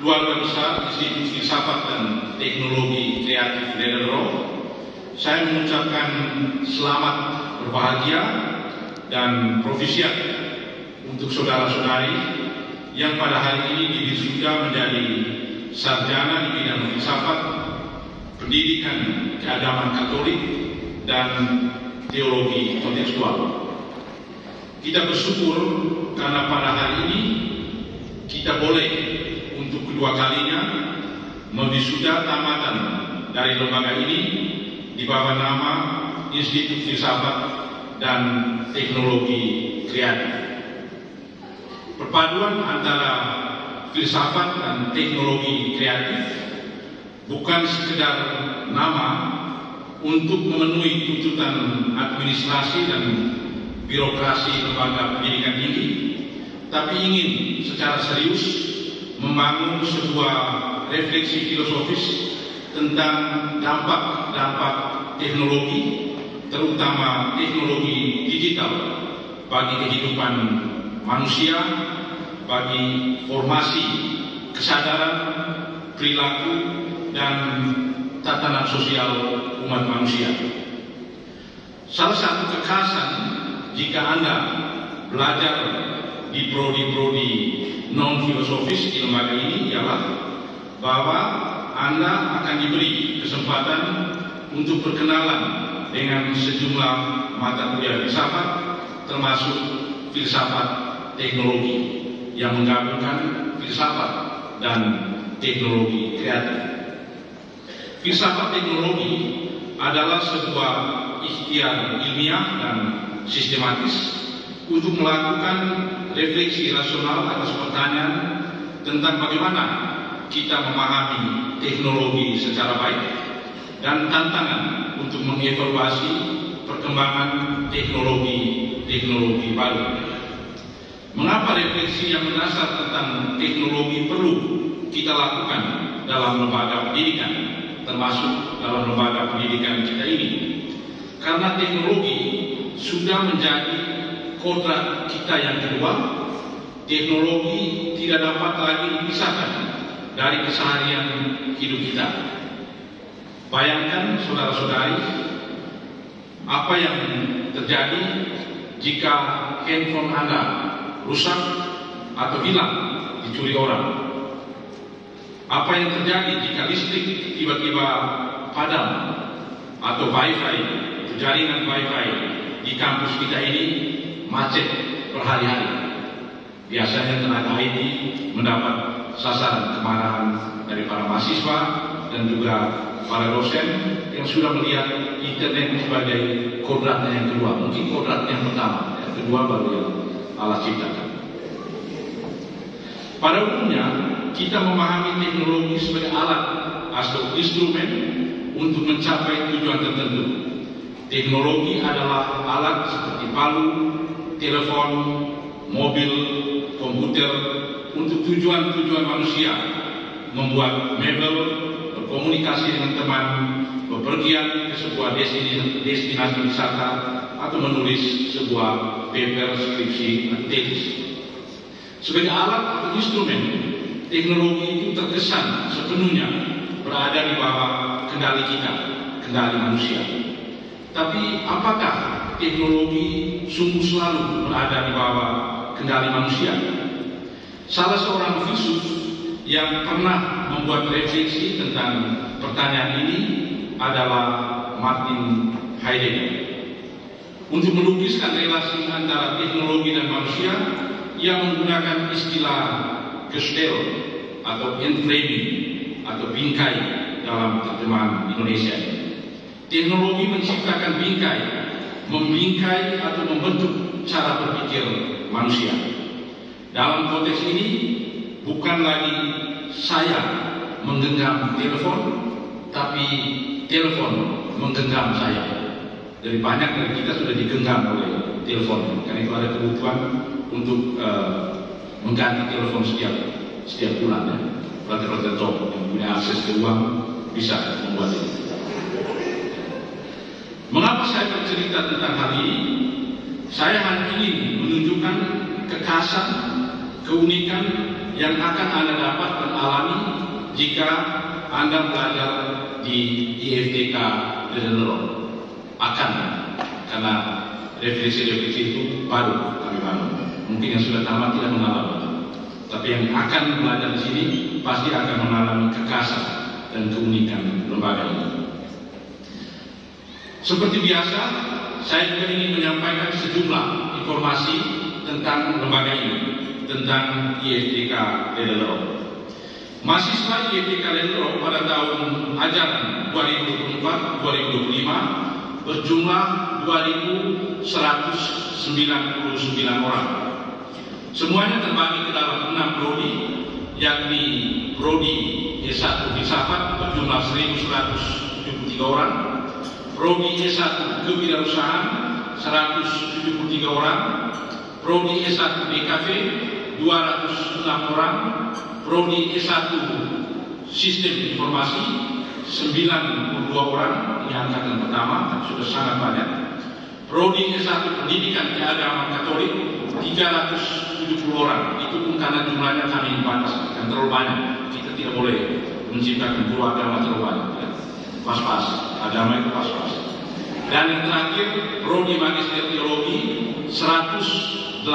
keluarga besar Institut Filsafat dan Teknologi Kreatif Lederoh, saya mengucapkan selamat berbahagia dan profisiat untuk saudara-saudari yang pada hari ini diwisuda menjadi sarjana di bidang filsafat, pendidikan keagamaan Katolik, dan teologi kontekstual. Kita bersyukur karena pada hari ini kita boleh untuk kedua kalinya mewisuda tamatan dari lembaga ini di bawah nama Institut Filsafat dan Teknologi Kreatif. Perpaduan antara filsafat dan teknologi kreatif bukan sekedar nama untuk memenuhi tuntutan administrasi dan birokrasi lembaga pendidikan tinggi, tapi ingin secara serius membangun sebuah refleksi filosofis tentang dampak-dampak teknologi, terutama teknologi digital bagi kehidupan manusia, bagi formasi kesadaran, perilaku, dan tatanan sosial umat manusia. Salah satu kekhasan jika Anda belajar di prodi-prodi non-filosofis di lembaga ini ialah bahwa Anda akan diberi kesempatan untuk berkenalan dengan sejumlah mata kuliah filsafat, termasuk filsafat teknologi yang menggabungkan filsafat dan teknologi kreatif. Filsafat teknologi adalah sebuah ikhtiar ilmiah dan sistematis untuk melakukan refleksi rasional atas pertanyaan tentang bagaimana kita memahami teknologi secara baik dan tantangan untuk mengevaluasi perkembangan teknologi baru. Mengapa refleksi yang mendasar tentang teknologi perlu kita lakukan dalam lembaga pendidikan, termasuk dalam lembaga pendidikan kita ini? Karena teknologi sudah menjadi kodrat kita yang kedua. Teknologi tidak dapat lagi dipisahkan dari keseharian hidup kita. Bayangkan saudara-saudari, apa yang terjadi jika handphone Anda rusak atau hilang, dicuri orang? Apa yang terjadi jika listrik tiba-tiba padam atau wifi, jaringan wifi di kampus kita ini macet berhari-hari? Biasanya tenaga IT mendapat sasaran kemarahan dari para mahasiswa dan juga para dosen yang sudah melihat internet sebagai kodratnya yang kedua, mungkin kodratnya yang pertama, yang kedua baru yang Allah ciptakan. Pada umumnya kita memahami teknologi sebagai alat atau instrumen untuk mencapai tujuan tertentu. Teknologi adalah alat seperti palu, telepon, mobil, komputer untuk tujuan-tujuan manusia, membuat mebel, berkomunikasi dengan teman, bepergian ke sebuah destinasi wisata, atau menulis sebuah paper, skripsi, atau tesis. Sebagai alat atau instrumen, teknologi itu terkesan sepenuhnya berada di bawah kendali kita, kendali manusia. Tapi apakah teknologi sungguh selalu berada di bawah kendali manusia? Salah seorang filsuf yang pernah membuat refleksi tentang pertanyaan ini adalah Martin Heidegger. Untuk melukiskan relasi antara teknologi dan manusia, ia menggunakan istilah Gestell atau enframing atau bingkai dalam terjemahan Indonesia. Teknologi menciptakan bingkai, membingkai atau membentuk cara berpikir manusia. Dalam konteks ini bukan lagi saya menggenggam telepon, tapi telepon menggenggam saya. Dari banyak dari kita sudah digenggam oleh telepon, karena itu ada kebutuhan untuk mengganti telepon setiap bulan. Ya. Rata-rata top yang punya akses ke uang bisa membuat itu. Mengapa saya bercerita tentang hal ini? Saya hanya ingin menunjukkan kekhasan, keunikan yang akan Anda dapat dan alami jika Anda belajar di IFTK Ledelero. Akan, karena refleksi-refleksi itu baru kami bangun. Mungkin yang sudah tamat tidak mengalami, tapi yang akan belajar di sini pasti akan mengalami kekasan dan keunikan lembaga ini. Seperti biasa, saya juga ingin menyampaikan sejumlah informasi tentang lembaga ini, tentang IFTK Ledelero. Mahasiswa IFTK Ledelero pada tahun ajaran 2024-2025 berjumlah 2.199 orang. Semuanya terbagi ke dalam 6 prodi, yakni prodi S1 Filsafat berjumlah 1.173 orang, prodi S1 Kewirausahaan 173 orang, prodi S1 DKV 206 orang, prodi S1 Sistem Informasi 92 orang, ini angkatan pertama, sudah sangat banyak. Prodi S1 Pendidikan Keagamaan Katolik 370 orang, itu pun karena jumlahnya kami batasi, dan terlalu banyak. Kita tidak boleh menciptakan guru agama terlalu banyak, ya. Pas-pas, agama itu pas-pas. Dan yang terakhir, prodi Magister Teologi 185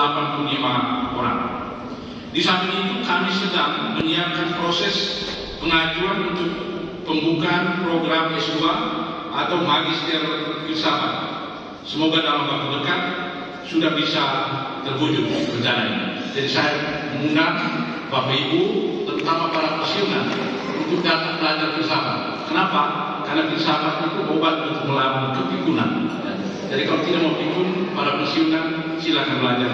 orang. Di samping itu kami sedang menyiapkan proses pengajuan untuk pembukaan program S2 atau Magister Filsafat. Semoga dalam waktu dekat sudah bisa terwujud rencana ini. Jadi saya mengundang Bapak Ibu, terutama para pensiunan, untuk datang belajar filsafat. Kenapa? Karena filsafat itu obat untuk melawan kepikunan. Jadi kalau tidak mau pikun, para pensiunan silakan belajar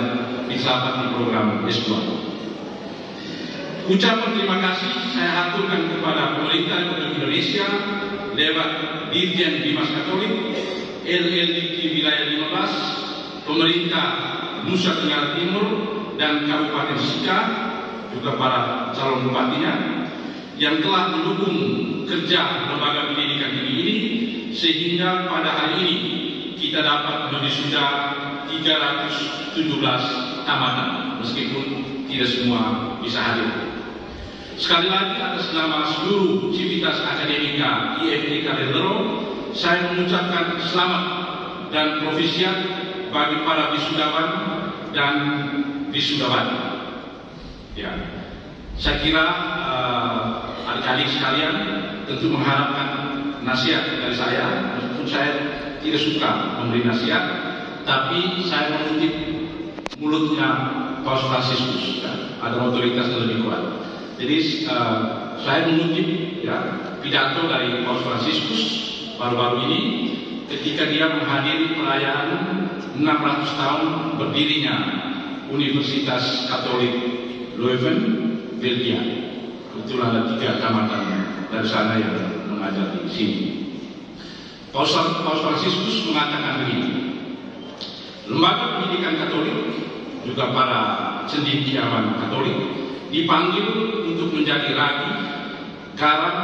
filsafat di program S2. Ucapan terima kasih saya haturkan kepada pemerintah Republik Indonesia lewat Dirjen Bimas Katolik, LLDK Wilayah 15, pemerintah Nusa Tenggara Timur, dan Kabupaten Sika, juga para calon bupatinya, yang telah mendukung kerja lembaga pendidikan tinggi ini, sehingga pada hari ini kita dapat mewisuda 317 tamatan, meskipun tidak semua bisa hadir. Sekali lagi atas nama seluruh Civitas Akademika IFTK Ledelero, saya mengucapkan selamat dan profisiat bagi para wisudawan dan wisudawati. Ya, saya kira adik-adik sekalian tentu mengharapkan nasihat dari saya, meskipun saya tidak suka memberi nasihat, tapi saya mengutip mulutnya Paus Fransiskus, ya, ada otoritas yang lebih kuat. Jadi saya mengutip, ya, pidato dari Paus Fransiskus baru-baru ini ketika dia menghadiri perayaan 600 tahun berdirinya Universitas Katolik Leuven, Belgia. Kebetulan ada 3 tamatan dari sana yang mengajar di sini. Paus Fransiskus mengatakan begini, lembaga pendidikan Katolik, juga para cendekiawan Katolik, dipanggil untuk menjadi ragi, garam,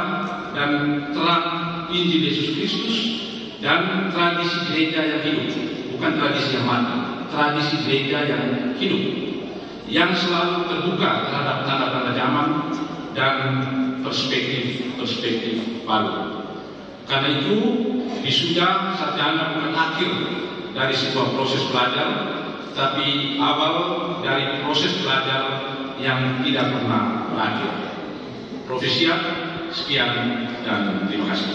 dan terang Injil Yesus Kristus dan tradisi gereja yang hidup, bukan tradisi yang mati, tradisi gereja yang hidup, yang selalu terbuka terhadap tanda-tanda zaman dan perspektif baru. Karena itu, wisuda sarjana bukan akhir dari sebuah proses belajar, tapi awal dari proses belajar yang tidak pernah berakhir. Profesiat, sekian dan terima kasih.